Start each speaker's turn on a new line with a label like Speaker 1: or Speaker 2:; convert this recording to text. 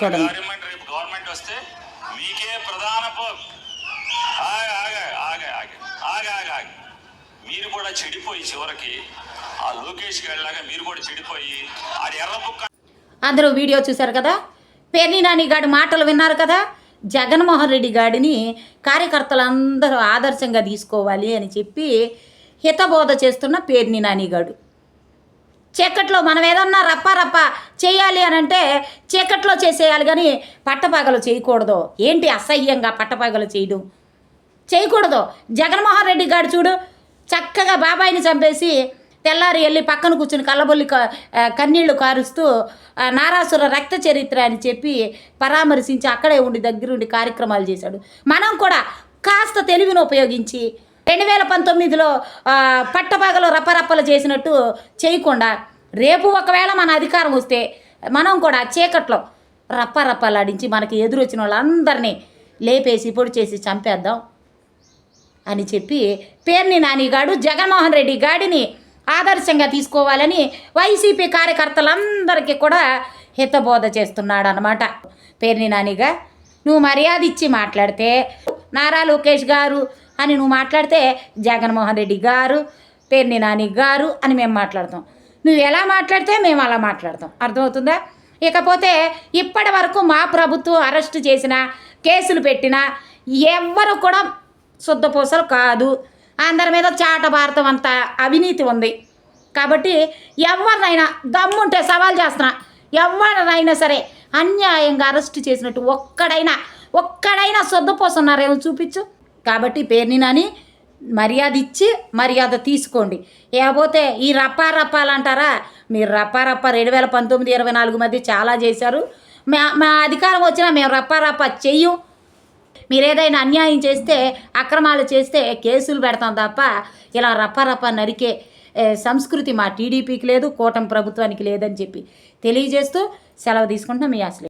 Speaker 1: చూడండి.
Speaker 2: గవర్నమెంట్ వస్తే మీకే ప్రధాన మీరు కూడా చెడిపోయి చివరికి ఆ లోకేష్ గారిలాగా మీరు కూడా చెడిపోయి ఆడి ఎర్రబుక్క.
Speaker 1: అందరూ వీడియో చూశారు కదా, పేర్ని నాని గాడి మాటలు విన్నారు కదా. జగన్మోహన్ రెడ్డి గాడిని కార్యకర్తలందరూ ఆదర్శంగా తీసుకోవాలి అని చెప్పి హితబోధ చేస్తున్న పేర్ని నాని గాడు. చీకట్లో మనం ఏదన్నా రప్ప చేయాలి అని అంటే చీకట్లో చేసేయాలి, కానీ పట్టపగలు చేయకూడదు. ఏంటి అసహ్యంగా పట్టపగలు చేయకూడదు. జగన్మోహన్ రెడ్డి గారు చూడు, చక్కగా బాబాయిని చంపేసి తెల్లారి వెళ్ళి పక్కన కూర్చుని కళ్ళబొల్లి కన్నీళ్లు కారుస్తూ నారాసుర రక్త చరిత్ర అని చెప్పి పరామర్శించి అక్కడే ఉండి దగ్గరుండి కార్యక్రమాలు చేశాడు. మనం కూడా కాస్త తెలివిని ఉపయోగించి 2019లో పట్టపగలు రప్పరప్పలు చేసినట్టు చేయకుండా రేపు ఒకవేళ మన అధికారం వస్తే మనం కూడా చీకట్లో రప్పరప్పలాడించి మనకి ఎదురొచ్చిన వాళ్ళందరినీ లేపేసి పొడి చేసి చంపేద్దాం అని చెప్పి పేర్ని నానిగాడు జగన్మోహన్ రెడ్డి గాడిని ఆదర్శంగా తీసుకోవాలని వైసీపీ కార్యకర్తలందరికీ కూడా హితబోధ చేస్తున్నాడు అన్నమాట. పేర్ని నానిగా నువ్వు మర్యాద ఇచ్చి మాట్లాడితే నారా లోకేష్ గారు అని నువ్వు మాట్లాడితే జగన్మోహన్ రెడ్డి గారు పేర్ని నాని గారు అని మేము మాట్లాడతాం. నువ్వు ఎలా మాట్లాడితే మేము అలా మాట్లాడతాం. అర్థమవుతుందా? ఇకపోతే ఇప్పటి వరకు మా ప్రభుత్వం అరెస్టు చేసిన కేసులు పెట్టిన ఎవ్వరు కూడా శుద్ధపూసలు కాదు. అందరి మీద చాట భారతం అంత అవినీతి ఉంది. కాబట్టి ఎవరినైనా దమ్ముంటే సవాల్ చేస్తున్నా, ఎవరినైనా సరే అన్యాయంగా అరెస్టు చేసినట్టు ఒక్కడైనా శుద్ధపూసన్నారేమో చూపించు. కాబట్టి పేర్ని నాని మర్యాద ఇచ్చి మర్యాద తీసుకోండి. లేకపోతే ఈ రప్పాలు అంటారా, మీరు రప్ప 2019-24 మధ్య చాలా చేశారు. మా అధికారం వచ్చినా మేము రప్ప చెయ్యం. మీరు ఏదైనా అన్యాయం చేస్తే అక్రమాలు చేస్తే కేసులు పెడతాం తప్ప ఇలా రప్ప నరికే సంస్కృతి మా టీడీపీకి లేదు, కూటమి ప్రభుత్వానికి లేదని చెప్పి తెలియజేస్తూ సెలవు తీసుకుంటున్నాం. మీ అసలు